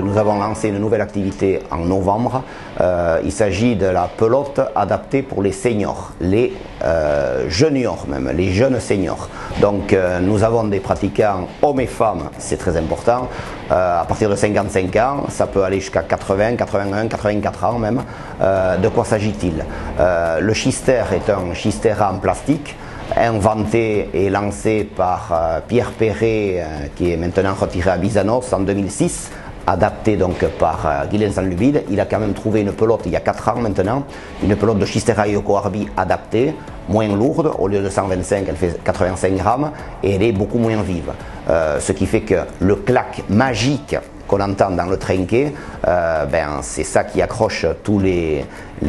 nous avons lancé une nouvelle activité en novembre. Il s'agit de la pelote adaptée pour les seniors, les juniors même, les jeunes seniors. Donc nous avons des pratiquants hommes et femmes, c'est très important. À partir de 55 ans, ça peut aller jusqu'à 80, 81, 84 ans même. De quoi s'agit-il? Le Schister est un Schistera en plastique, inventé et lancé par Pierre Perret, qui est maintenant retiré à Bizanos en 2006, adapté donc par Guylaine Sanlubide. Il a quand même trouvé une pelote il y a 4 ans maintenant, une pelote de Schistera Yoko Arbi adaptée, moins lourde, au lieu de 125 elle fait 85 grammes et elle est beaucoup moins vive. Ce qui fait que le clac magique qu'on entend dans le trinquet, c'est ça qui accroche tous les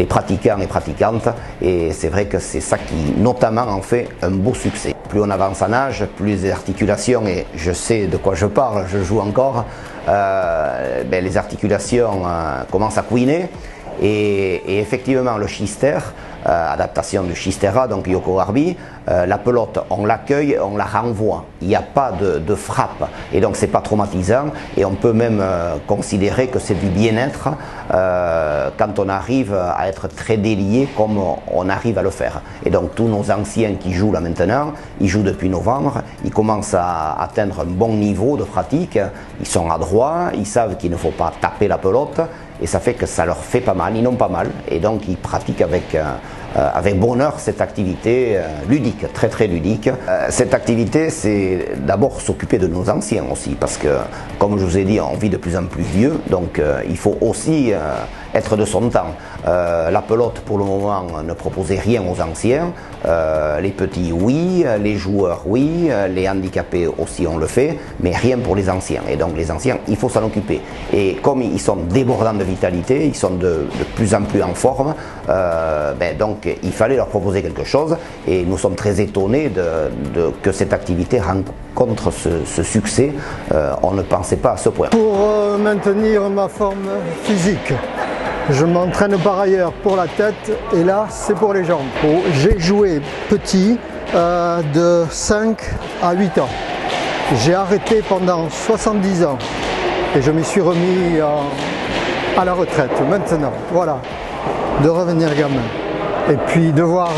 pratiquants et pratiquantes, et c'est vrai que c'est ça qui notamment en fait un beau succès. Plus on avance en âge, plus les articulations, et je sais de quoi je parle, je joue encore, les articulations commencent à couiner, et effectivement le Schister, adaptation du Schistera, donc Yoko Arbi, la pelote, on l'accueille, on la renvoie, il n'y a pas de frappe, et donc c'est pas traumatisant, et on peut même considérer que c'est du bien-être quand on arrive à être très délié comme on arrive à le faire. Et donc tous nos anciens qui jouent là maintenant, ils jouent depuis novembre, ils commencent à atteindre un bon niveau de pratique, ils sont adroits, ils savent qu'il ne faut pas taper la pelote, et ça fait que ça leur fait pas mal, ils n'ont pas mal, et donc ils pratiquent avec bonheur cette activité ludique, très très ludique. Cette activité, c'est d'abord s'occuper de nos anciens aussi, parce que comme je vous ai dit, on vit de plus en plus vieux, donc il faut aussi être de son temps. La pelote pour le moment ne proposait rien aux anciens, les petits oui, les joueurs oui, les handicapés aussi on le fait, mais rien pour les anciens. Et donc les anciens, il faut s'en occuper. Et comme ils sont débordants de vitalité, ils sont de plus en plus en forme, donc il fallait leur proposer quelque chose, et nous sommes très étonnés que cette activité rencontre ce succès. On ne pensait pas à ce point. Pour maintenir ma forme physique, je m'entraîne par ailleurs pour la tête, et là c'est pour les jambes. J'ai joué petit de 5 à 8 ans. J'ai arrêté pendant 70 ans et je me suis remis à la retraite maintenant. Voilà, de revenir gamin et puis de voir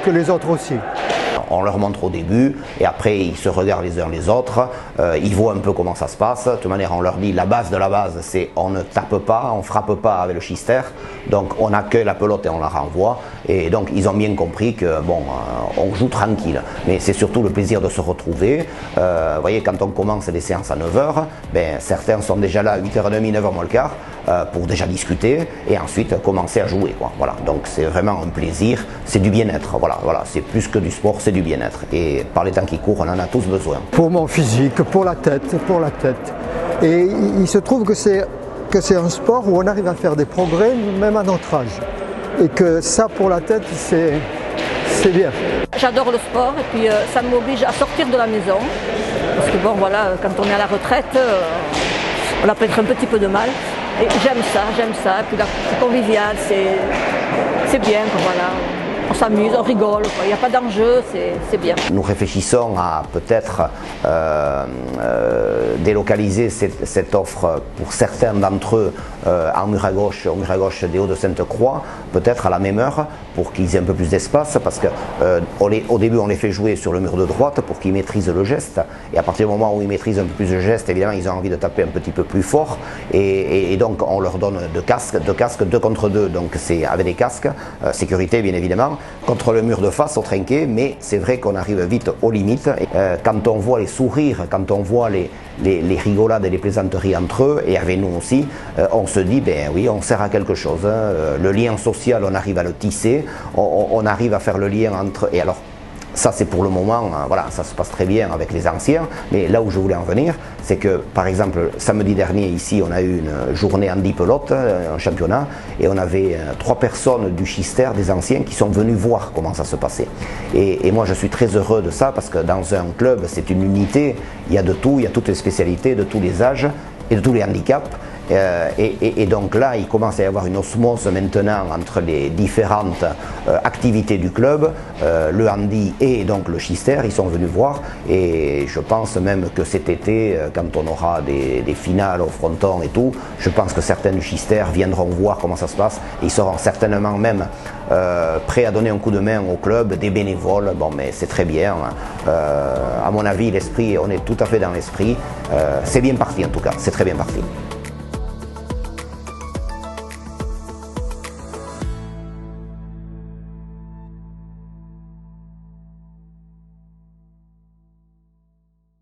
que les autres aussi. On leur montre au début, et après ils se regardent les uns les autres, ils voient un peu comment ça se passe. De toute manière, on leur dit la base de la base, c'est on ne tape pas, on frappe pas avec le Schister, donc on accueille la pelote et on la renvoie, et donc ils ont bien compris que bon, on joue tranquille, mais c'est surtout le plaisir de se retrouver. Vous voyez, quand on commence les séances à 9h, certains sont déjà là à 8h30, 9h moins le quart, pour déjà discuter et ensuite commencer à jouer, quoi. Voilà, donc c'est vraiment un plaisir, c'est du bien-être, voilà, c'est plus que du sport, c'est du bien-être, et par les temps qui courent, on en a tous besoin. Pour mon physique, pour la tête. Et il se trouve que c'est un sport où on arrive à faire des progrès même à notre âge, et que ça pour la tête c'est bien. J'adore le sport, et puis ça m'oblige à sortir de la maison, parce que bon voilà, quand on est à la retraite, on a peut-être un petit peu de mal. Et j'aime ça, et puis c'est convivial, c'est bien, voilà. On s'amuse, on rigole, il n'y a pas d'enjeu, c'est bien. Nous réfléchissons à peut-être délocaliser cette offre pour certains d'entre eux au mur à gauche des Hauts-de-Sainte-Croix, peut-être à la même heure, pour qu'ils aient un peu plus d'espace, parce que au début on les fait jouer sur le mur de droite pour qu'ils maîtrisent le geste, et à partir du moment où ils maîtrisent un peu plus le geste, évidemment ils ont envie de taper un petit peu plus fort, et donc on leur donne deux casques 2 contre 2, donc c'est avec des casques, sécurité bien évidemment, contre le mur de face au trinquet, mais c'est vrai qu'on arrive vite aux limites. Quand on voit les sourires, quand on voit les rigolades et les plaisanteries entre eux, et avec nous aussi, on se dit, ben oui, on sert à quelque chose, hein. Le lien social, on arrive à le tisser, on arrive à faire le lien entre... Et alors, ça c'est pour le moment, voilà, ça se passe très bien avec les anciens, mais là où je voulais en venir, c'est que par exemple samedi dernier ici on a eu une journée handi pelote, un championnat, et on avait 3 personnes du Schister, des anciens, qui sont venus voir comment ça se passait. Et moi je suis très heureux de ça, parce que dans un club c'est une unité, il y a de tout, il y a toutes les spécialités, de tous les âges et de tous les handicaps. Et donc là, il commence à y avoir une osmose maintenant entre les différentes activités du club, le handi et donc le Chister. Ils sont venus voir, et je pense même que cet été, quand on aura des finales au fronton et tout, je pense que certains du Chister viendront voir comment ça se passe, et ils seront certainement même prêts à donner un coup de main au club, des bénévoles. Bon, mais c'est très bien, à mon avis, l'esprit, on est tout à fait dans l'esprit, c'est bien parti en tout cas, c'est très bien parti.